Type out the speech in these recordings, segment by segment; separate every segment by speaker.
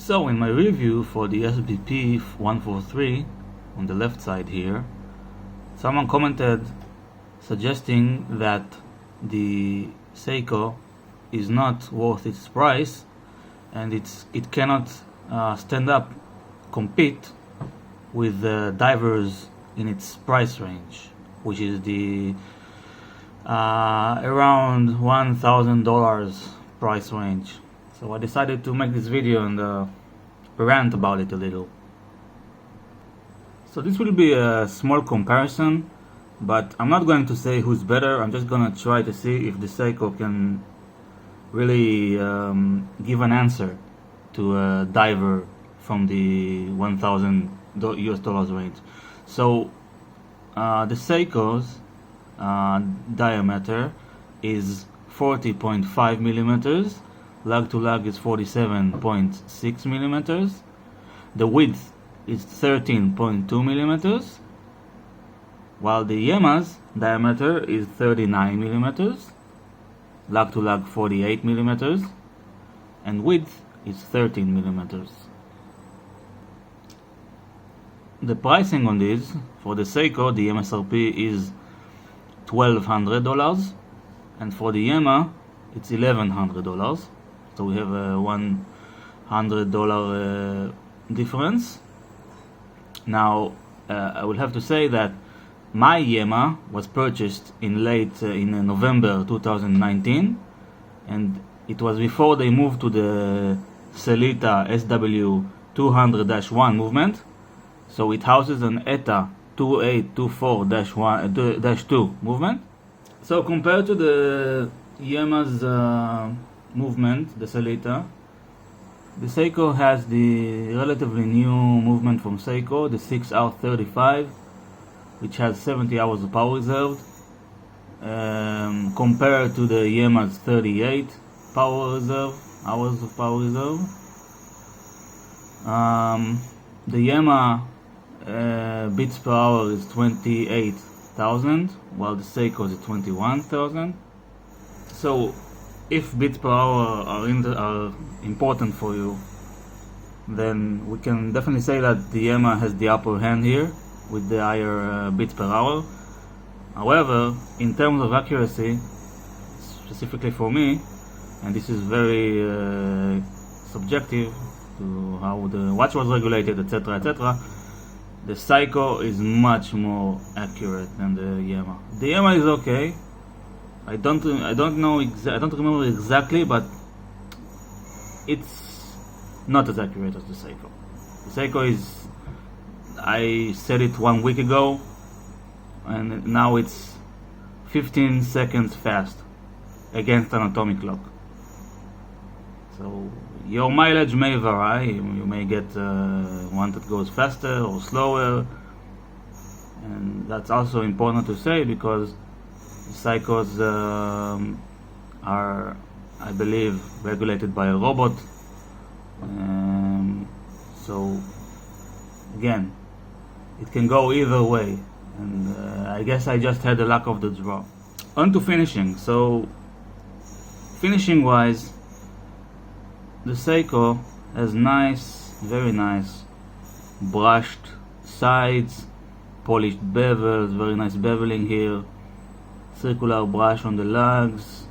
Speaker 1: So in my review for the SPB143 on the left side here, someone commented suggesting that the Seiko is not worth its price and it cannot stand up, compete with the divers in its price range, which is the around $1,000 price range. So I decided to make this video and rant about it a little. So this will be a small comparison, but I'm not going to say who's better. I'm just gonna try to see if the Seiko can really give an answer to a diver from the $1,000 range. So the Seiko's diameter is 40.5 millimeters. Lug to lug is 47.6 millimeters. The width is 13.2 millimeters, while the Yema's diameter is 39 millimeters. Lug to lug 48 millimeters, and width is 13 millimeters. The pricing on this for the Seiko, the MSRP is $1,200, and for the Yema it's $1,100. So we have a $100 difference. Now I will have to say that my Yema was purchased in November 2019, and it was before they moved to the Seiko SPB143 movement. So it houses an ETA 2824-2 movement. So compared to the Yema's movement, the Seiko, the Seiko has the relatively new movement from Seiko, the 6R35, which has 70 hours of power reserve, compared to the Yema's 38 hours of power reserve. The Yema bits per hour is 28,000, while the Seiko is 21,000. So if bits per hour are important for you, then we can definitely say that the Yema has the upper hand here with the higher bits per hour. However, in terms of accuracy, specifically for me, and this is very subjective to how the watch was regulated, etc., etc., the Seiko is much more accurate than the Yema. The Yema is okay. I don't remember exactly, but it's not as accurate as the Seiko. The Seiko is, I said it 1 week ago, and now it's 15 seconds fast against an atomic clock. So your mileage may vary. You may get one that goes faster or slower, and that's also important to say because Seikos are, I believe, regulated by a robot. So again, it can go either way, and I guess I just had the luck of the draw. On to finishing. So finishing wise, the Seiko has nice, very nice brushed sides, polished bevels, very nice beveling here, circular brush on the lugs.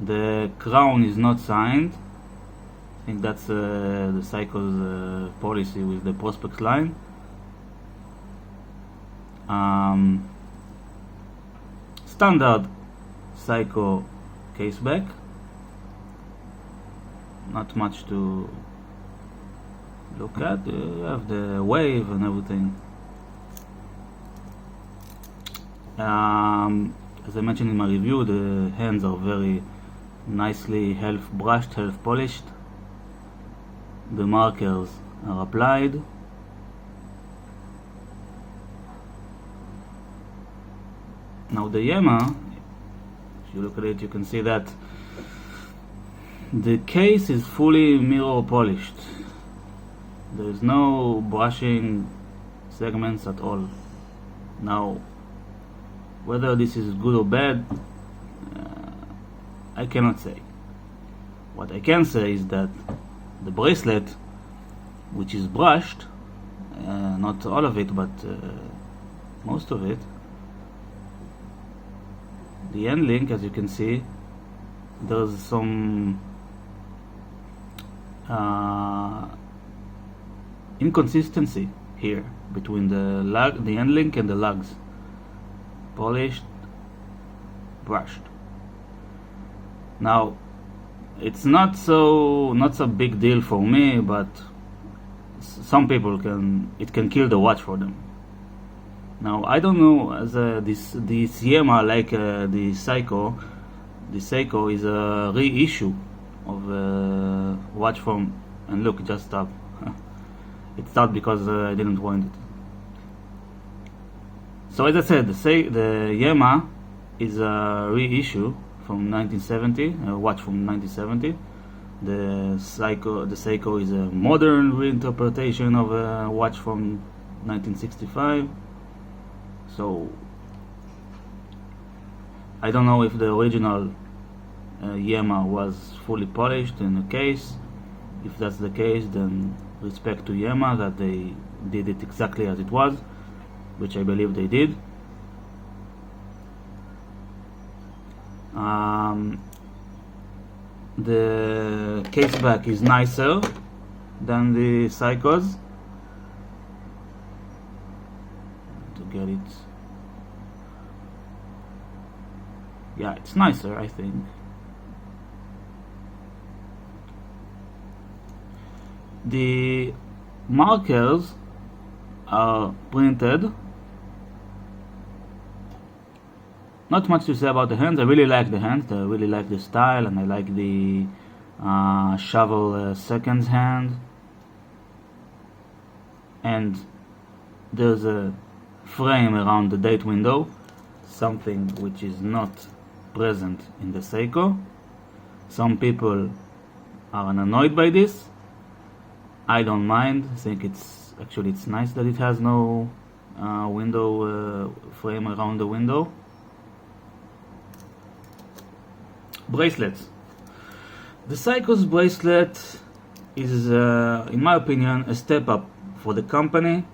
Speaker 1: The crown is not signed. I think that's the Seiko's policy with the Prospex line. Standard Seiko caseback. Not much to look at. You have the wave and everything. As I mentioned in my review, the hands are very nicely half brushed, half polished. The markers are applied. Now the Yema, if you look at it, you can see that the case is fully mirror polished. There is no brushing segments at all. Now, whether this is good or bad, I cannot say. What I can say is that the bracelet, which is brushed, not all of it, but most of it, the end link, as you can see, there's some inconsistency here between the end link and the lugs. Polished, brushed. Now, it's not so big deal for me, but some people it can kill the watch for them. Now, I don't know, as this Yema, like the Seiko is a reissue of watch from, and look, it just stopped. It stopped because I didn't want it. So as I said, the Yema is a reissue from 1970, a watch from 1970. The Seiko is a modern reinterpretation of a watch from 1965. So I don't know if the original Yema was fully polished in the case. If that's the case, then respect to Yema that they did it exactly as it was, which I believe they did. The case back is nicer than the Seiko's. To get it, yeah, it's nicer, I think. The markers are printed. Not much to say about the hands. I really like the hands. I really like the style, and I like the shovel seconds hand. And there's a frame around the date window, something which is not present in the Seiko. Some people are annoyed by this. I don't mind. I think it's nice that it has no window frame around the window. Bracelets. The Seiko's bracelet is, in my opinion, a step up for the company.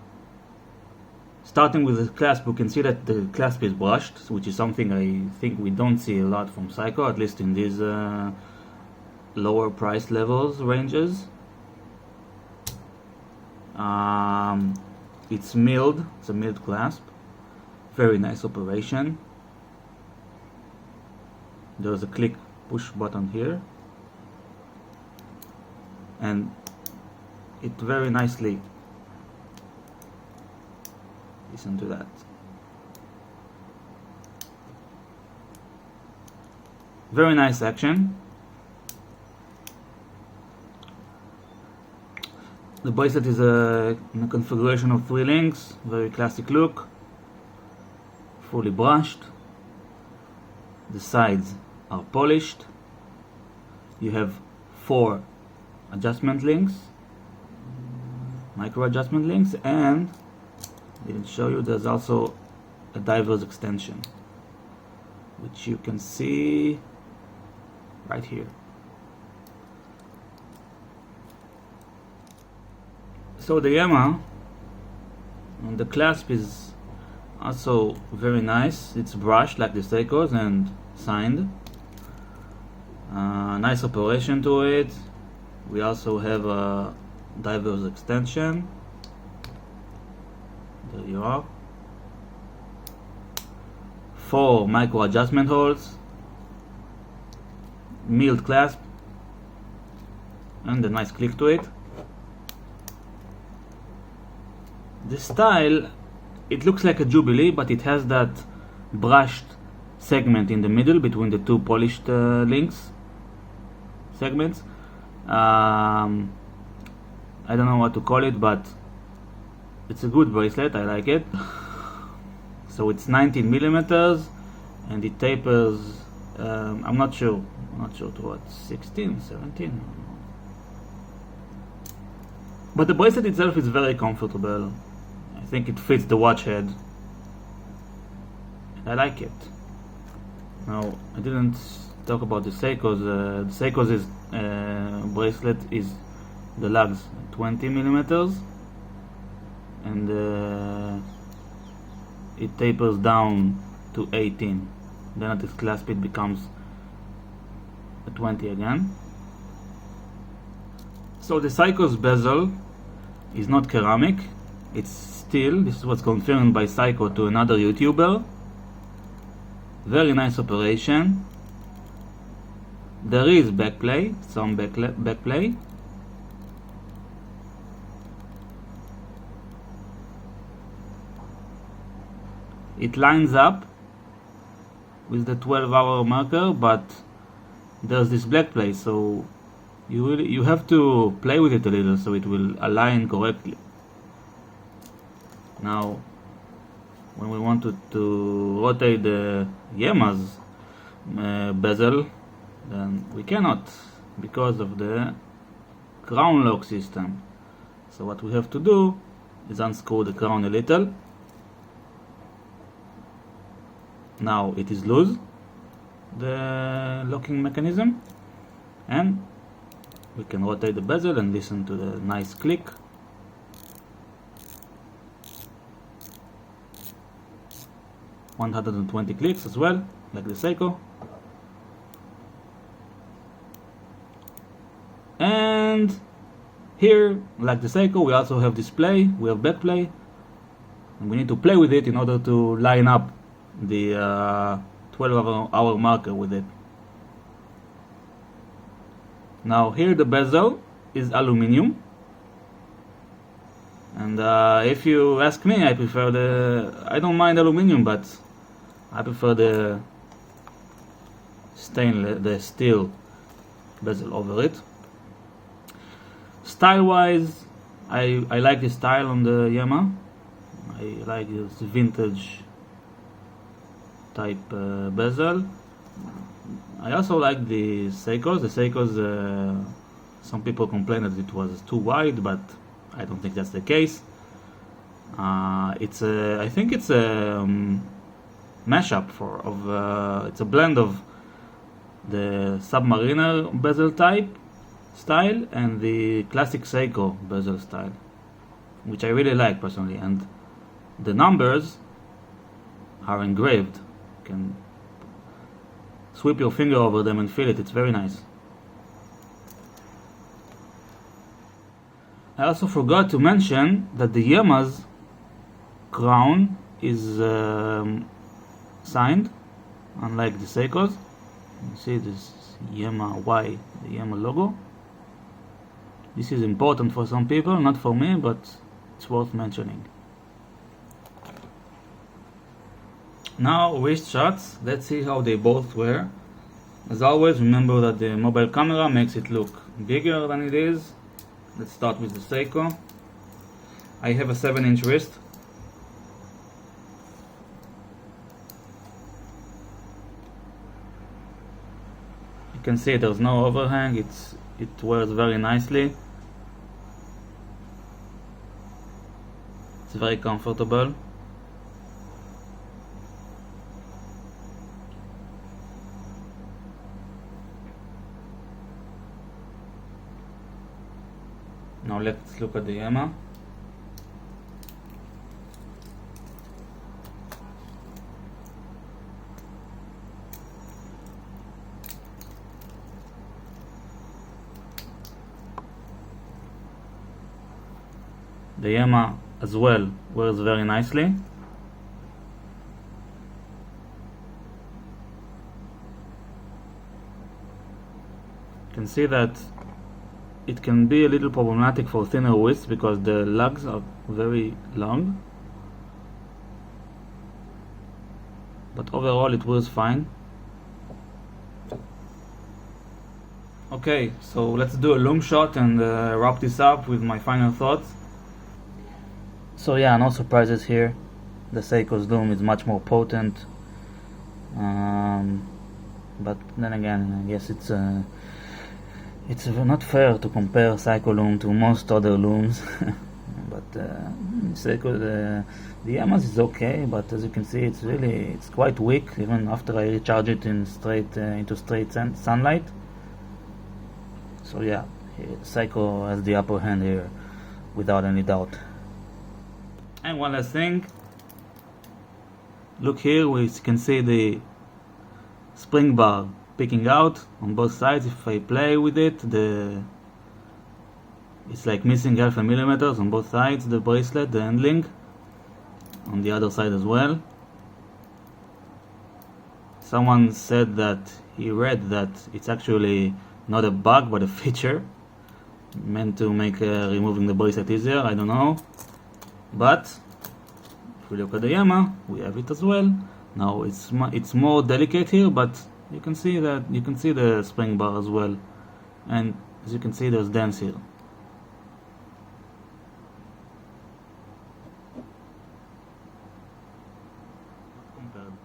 Speaker 1: Starting with the clasp, you can see that the clasp is brushed, which is something I think we don't see a lot from Seiko, at least in these lower price levels ranges. It's milled. It's a milled clasp. Very nice operation. There's a click push button here, and it very nicely, listen to that, very nice action. The bracelet is in a configuration of 3 links, very classic look, fully brushed. The sides are polished. You have 4 adjustment links, micro adjustment links, and I didn't show you, there's also a diver's extension, which you can see right here. So the Yema, and the clasp is also very nice. It's brushed like the Seiko's and signed. Nice operation to it. We also have a diver's extension. There you are. 4 micro adjustment holes, milled clasp, and a nice click to it. The style, it looks like a Jubilee, but it has that brushed segment in the middle between the 2 polished links segments. I don't know what to call it, but it's a good bracelet. I like it. So it's 19 millimeters, and it tapers. I'm not sure to what, 16, 17. But the bracelet itself is very comfortable. I think it fits the watch head. I like it. Now, I didn't talk about the Seiko's. The Seiko's bracelet is the lugs 20 millimeters, and it tapers down to 18. Then at its clasp it becomes a 20 again. So the Seiko's bezel is not ceramic, it's steel. This is what's confirmed by Seiko to another YouTuber. Very nice operation. There is backplay, some backplay. It lines up with the 12-hour marker, but there's this black place, so you have to play with it a little so it will align correctly. Now, when we wanted to rotate the Yema's bezel, then we cannot because of the crown lock system. So what we have to do is unscrew the crown a little. Now it is loose, the locking mechanism, and we can rotate the bezel and listen to the nice click. (120 clicks as well, like the Seiko. And here, like the Seiko, we also have display, we have backplay, and we need to play with it in order to line up the 12-hour marker with it. Now here the bezel is aluminum, and if you ask me, I don't mind aluminum, but I prefer the steel bezel over it. Style-wise, I like the style on the Yema. I like this vintage type bezel. I also like the Seikos. The Seikos, some people complain that it was too wide, but I don't think that's the case. I think it's a mashup it's a blend of the Submariner bezel style and the classic Seiko bezel style, which I really like personally, and the numbers are engraved. You can sweep your finger over them and feel it. It's very nice. I also forgot to mention that the Yema's crown is signed, unlike the Seiko's. You see this Yema Y, the Yema logo. This is important for some people, not for me, but it's worth mentioning. Now wrist shots, let's see how they both were. As always, remember that the mobile camera makes it look bigger than it is. Let's start with the Seiko. I have a 7-inch wrist. You can see there's no overhang, it wears very nicely. It's very comfortable. Now let's look at the Yema. The Yema as well wears very nicely. You can see that it can be a little problematic for thinner wrists because the lugs are very long, but overall it wears fine. Okay, so let's do a loom shot and wrap this up with my final thoughts. So yeah, no surprises here. The Seiko's loom is much more potent, but then again, I guess it's not fair to compare Seiko loom to most other looms. But Seiko, the Yema's is okay, but as you can see, it's quite weak even after I recharge it into straight sunlight. So yeah, Seiko has the upper hand here, without any doubt. And one last thing, look here, we can see the spring bar picking out on both sides. If I play with it, it's like missing 0.5 millimeters on both sides, the bracelet, the handling, on the other side as well. Someone said that he read that it's actually not a bug but a feature meant to make removing the bracelet easier. I don't know, but if we look at the Yema, we have it as well. Now it's more delicate here, but you can see the spring bar as well, and as you can see, there's dents here.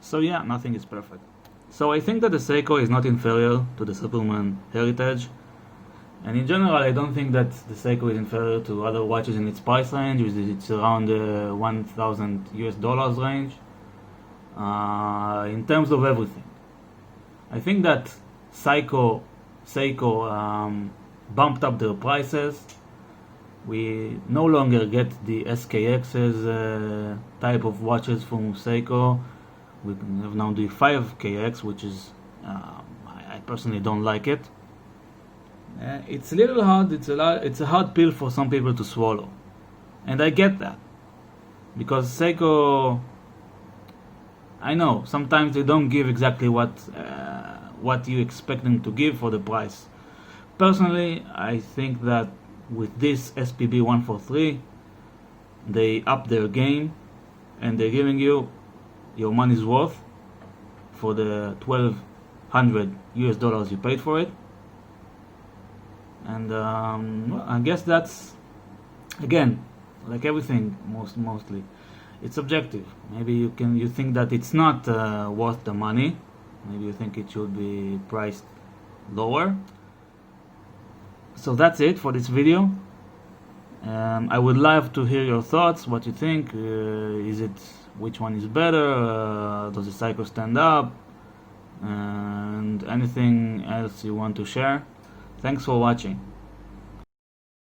Speaker 1: So yeah, nothing is perfect. So I think that the Seiko is not inferior to the Superman Heritage, and in general I don't think that the Seiko is inferior to other watches in its price range, which it's around $1,000 range. In terms of everything, I think that Seiko bumped up their prices. We no longer get the SKX's type of watches from Seiko. We have now the 5KX, which is I personally don't like it. It's a little hard. It's a hard pill for some people to swallow, and I get that, because Seiko, I know sometimes they don't give exactly what you expect them to give for the price. Personally, I think that with this SPB143, they up their game, and they're giving you your money's worth for the $1,200 you paid for it. And well, I guess that's, again, like everything, mostly it's subjective. Maybe you think that it's not worth the money. Maybe you think it should be priced lower. So that's it for this video. I would love to hear your thoughts, what you think. Which one is better? Does the Seiko stand up? And anything else you want to share? Thanks for watching.